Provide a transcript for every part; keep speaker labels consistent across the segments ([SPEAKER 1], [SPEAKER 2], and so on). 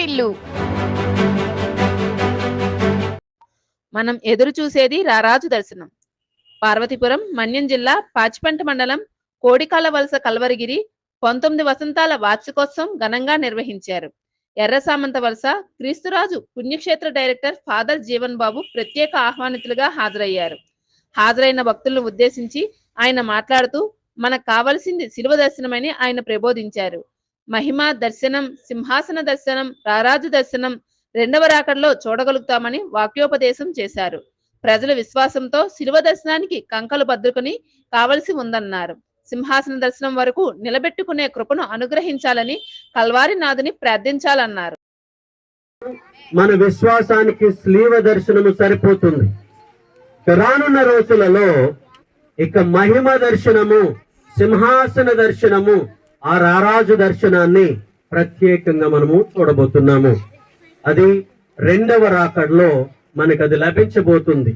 [SPEAKER 1] వాటిల్లు. మనం ఎదురు చూసేది రారాజు దర్శనం. పార్వతీపురం, మన్యం జిల్లా పాచిపెంట మండలం కోడికాల వలస కల్వరిగిరి 19 వసంతాల వార్షికోత్సవం ఘనంగా నిర్వహించారు. ఎర్రసామంత వలస క్రీస్తురాజు పుణ్యక్షేత్ర డైరెక్టర్ ఫాదర్ జీవన్ బాబు ప్రత్యేక ఆహ్వానితులుగా హాజరయ్యారు. హాజరైన భక్తులను ఉద్దేశించి ఆయన మాట్లాడుతూ మనకు కావలసింది శిలువ దర్శనమని ఆయన ప్రబోధించారు. మహిమ దర్శనం, సింహాసన దర్శనం, రారాజు దర్శనం రెండవ రాకడలో చూడగలుగుతామని వాక్యోపదేశం చేశారు. ప్రజల విశ్వాసంతో శిలువ దర్శనానికి కంకలు బద్దుకుని కావలసి ఉందన్నారు. సింహాసన దర్శనం వరకు నిలబెట్టుకునే కృపను అనుగ్రహించాలని కల్వారి నాథుని ప్రార్థించాలన్నారు.
[SPEAKER 2] మన విశ్వాసానికి శిలువ దర్శనము సరిపోతుంది. రానున్న రోజులలో ఇక మహిమ దర్శనము, సింహాసన దర్శనము, ఆ రారాజు దర్శనాన్ని ప్రత్యేకంగా మనము చూడబోతున్నాము. అది రెండవ రాకడలో మనకు అది లభించబోతుంది.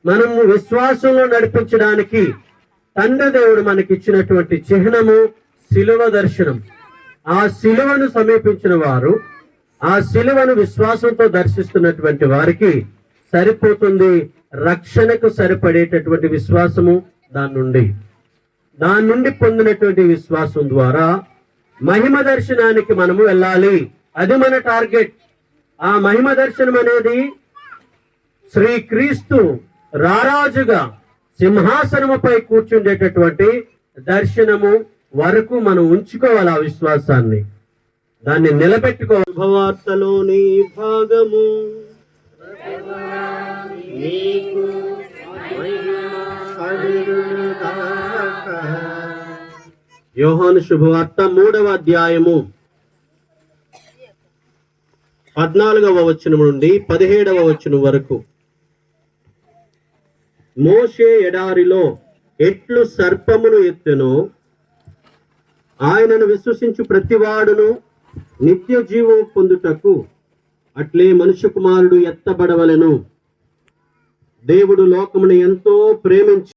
[SPEAKER 2] మనము విశ్వాసంలో నడిపించడానికి తండ్రి దేవుడు మనకి ఇచ్చినటువంటి చిహ్నము శిలువ దర్శనం. ఆ శిలువను సమీపించిన వారు, ఆ శిలువను విశ్వాసంతో దర్శిస్తున్నటువంటి వారికి సరిపోతుంది రక్షణకు సరిపడేటటువంటి విశ్వాసము. దాని నుండి పొందినటువంటి విశ్వాసం ద్వారా మహిమ దర్శనానికి మనము వెళ్ళాలి. అది మన టార్గెట్. ఆ మహిమ దర్శనం అనేది శ్రీక్రీస్తు రారాజుగా సింహాసనముపై కూర్చుండేటటువంటి దర్శనము వరకు మనం ఉంచుకోవాలి. ఆ విశ్వాసాన్ని, దాన్ని నిలబెట్టుకోవాలి. శుభవార్తలోని భాగము. యోహాను శుభవార్త 3వ అధ్యాయము 14వ వచనం నుండి 17వ వచనం వరకు. మోషే ఎడారిలో ఎట్లు సర్పమును ఎత్తెనో, ఆయనను విశ్వసించు ప్రతివాడును నిత్య జీవం పొందుటకు అట్లే మనుష్య కుమారుడు ఎత్తబడవలెను. దేవుడు లోకమును ఎంతో ప్రేమించి